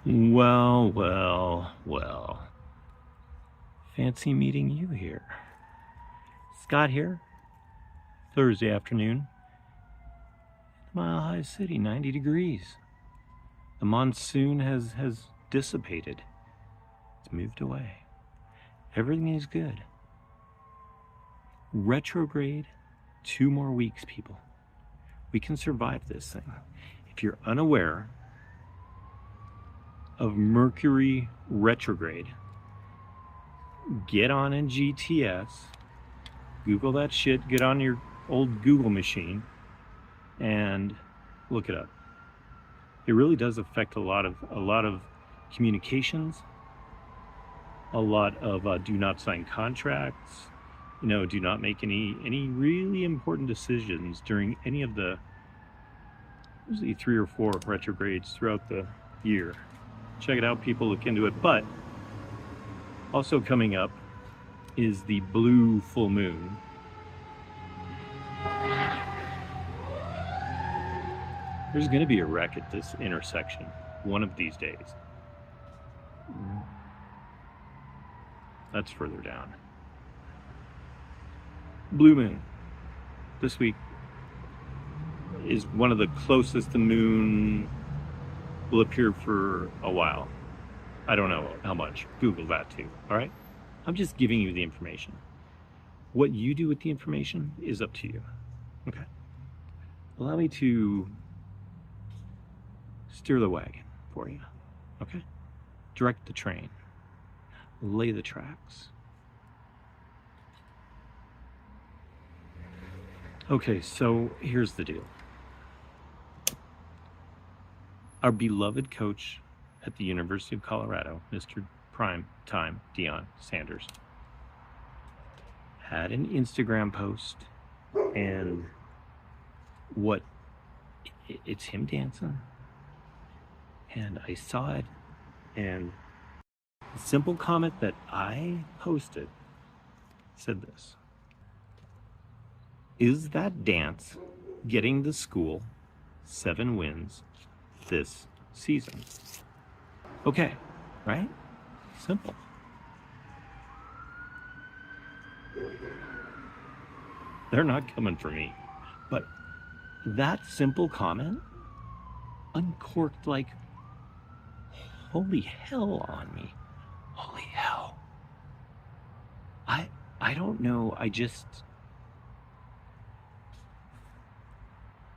Well, well, well. Fancy meeting you here. Scott here, Thursday afternoon. Mile High City, 90 degrees. The monsoon has dissipated. It's moved away. Everything is good. Retrograde, 2 more weeks, people. We can survive this thing. If you're unaware of Mercury retrograde, get on in GTS, Google that shit, get on your old Google machine and look it up. It really does affect a lot of communications, a lot of do not sign contracts, do not make any really important decisions during any of the usually 3 or 4 retrogrades throughout the year. Check it out, people, look into it. But also coming up is the blue full moon. There's going to be a wreck at this intersection one of these days. That's further down. Blue moon this week is one of the closest the moon will appear for a while. I don't know how much. Google that too, all right? I'm just giving you the information. What you do with the information is up to you, okay? Allow me to steer the wagon for you, okay? Direct the train, lay the tracks. Okay, so here's the deal. Our beloved coach at the University of Colorado, Mr. Prime Time Deion Sanders, had an Instagram post, and it's him dancing, and I saw it, and the simple comment that I posted said this: is that dance getting the school 7 wins this season? Okay, right? Simple. They're not coming for me. But that simple comment uncorked like holy hell on me. Holy hell. I don't know.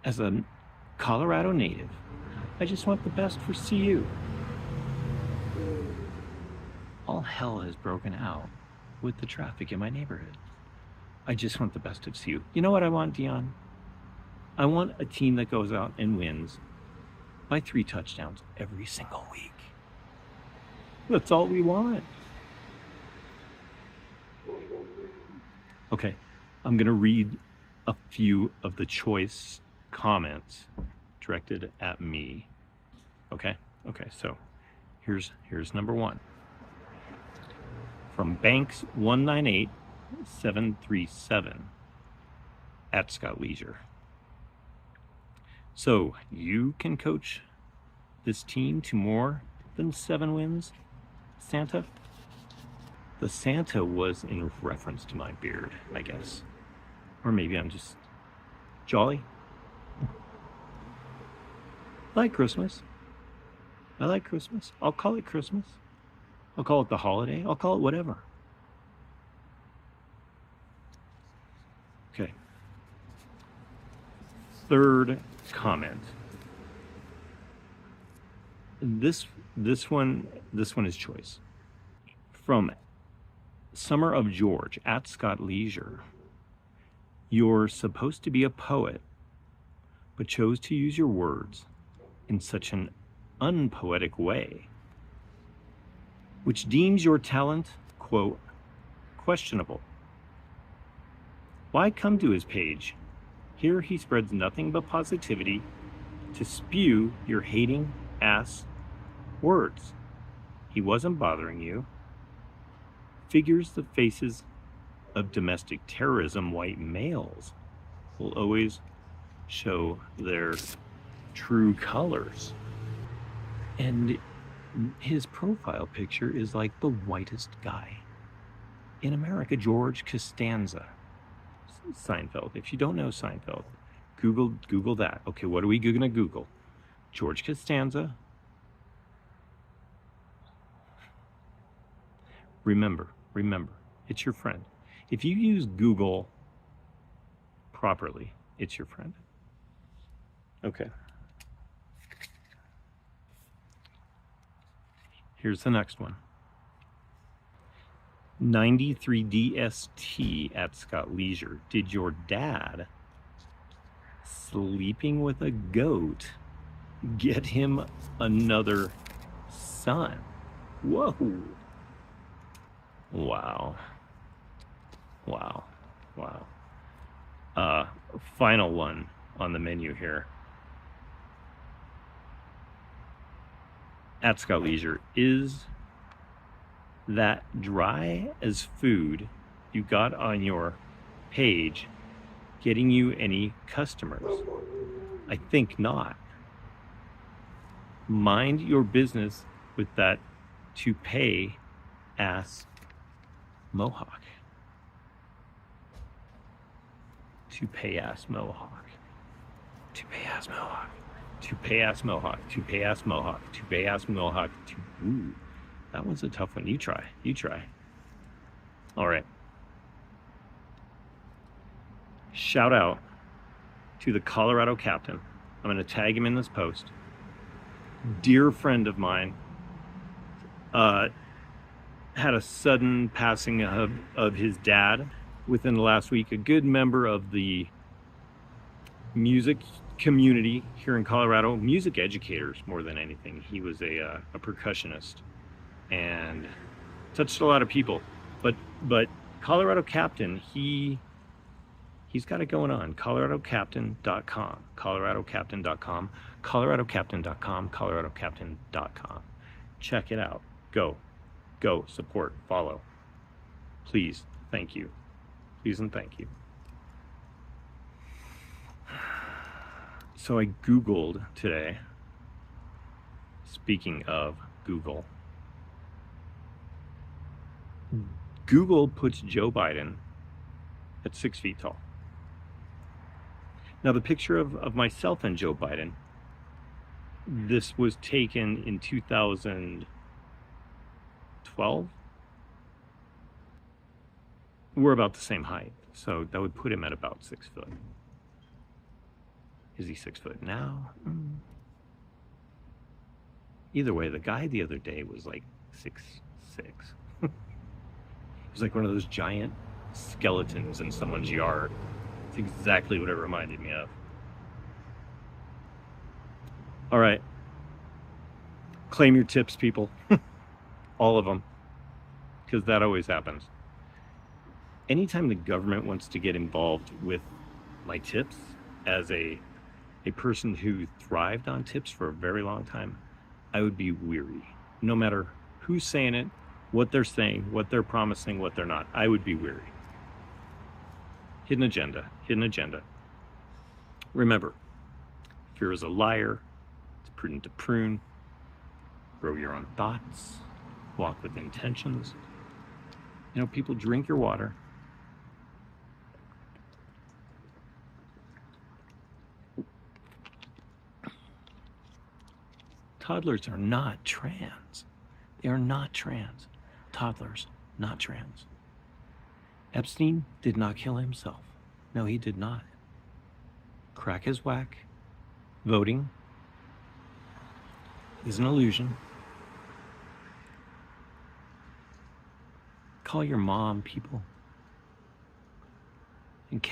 As a Colorado native, I just want the best for CU. All hell has broken out with the traffic in my neighborhood. I just want the best of CU. You know what I want, Deion? I want a team that goes out and wins by 3 touchdowns every single week. That's all we want. Okay, I'm going to read a few of the choice comments directed at me. Okay, so here's number 1. From Banks 198737 at Scott Leisure. So you can coach this team to more than 7 wins, Santa? The Santa was in reference to my beard, I guess. Or maybe I'm just jolly. I like Christmas. I'll call it Christmas. I'll call it the holiday. I'll call it whatever. Okay. Third comment. This one is choice. From Summer of George at Scott Leisure. You're supposed to be a poet, but chose to use your words in such an unpoetic way, which deems your talent, quote, questionable. Why come to his page? Here he spreads nothing but positivity to spew your hating ass words. He wasn't bothering you. Figures the faces of domestic terrorism white males will always show their true colors. And his profile picture is like the whitest guy in America, George Costanza. Seinfeld. If you don't know Seinfeld, Google that. Okay, what are we gonna Google? George Costanza. Remember, it's your friend. If you use Google properly, it's your friend. Okay. Here's the next one. 93DST at Scott Leisure. Did your dad sleeping with a goat get him another son? Whoa. Wow. Wow. Wow. Final one on the menu here. At Scott Leisure, is that dry as food you got on your page getting you any customers? I think not. Mind your business with that toupee ass mohawk. Toupee ass mohawk. Toupee ass mohawk. Toupee ass mohawk. Toupee ass mohawk. Toupee ass mohawk. Ooh, that one's a tough one. You try. All right. Shout out to the Colorado captain. I'm going to tag him in this post. Dear friend of mine, had a sudden passing of his dad within the last week. A good member of the music community here in Colorado, music educators more than anything. He was a percussionist and touched a lot of people. But Colorado Captain, he's got it going on. ColoradoCaptain.com, ColoradoCaptain.com, ColoradoCaptain.com, ColoradoCaptain.com. Check it out. Go, support, follow. Please, thank you. Please and thank you. So I Googled today, speaking of Google, Google puts Joe Biden at 6 feet tall. Now the picture of myself and Joe Biden, this was taken in 2012. We're about the same height, so that would put him at about 6 foot. Is he 6 foot now? Either way, the guy the other day was like 6'6". He was like one of those giant skeletons in someone's yard. It's exactly what it reminded me of. All right. Claim your tips, people. All of them. Because that always happens. Anytime the government wants to get involved with my tips, as a person who thrived on tips for a very long time, I would be weary. No matter who's saying it, what they're saying, what they're promising, what they're not, I would be weary. Hidden agenda. Remember, fear is a liar. It's prudent to prune. Grow your own thoughts. Walk with intentions. People, drink your water. Toddlers are not trans. They are not trans. Toddlers, not trans. Epstein did not kill himself. No, he did not. Crack is whack. Voting is an illusion. Call your mom, people.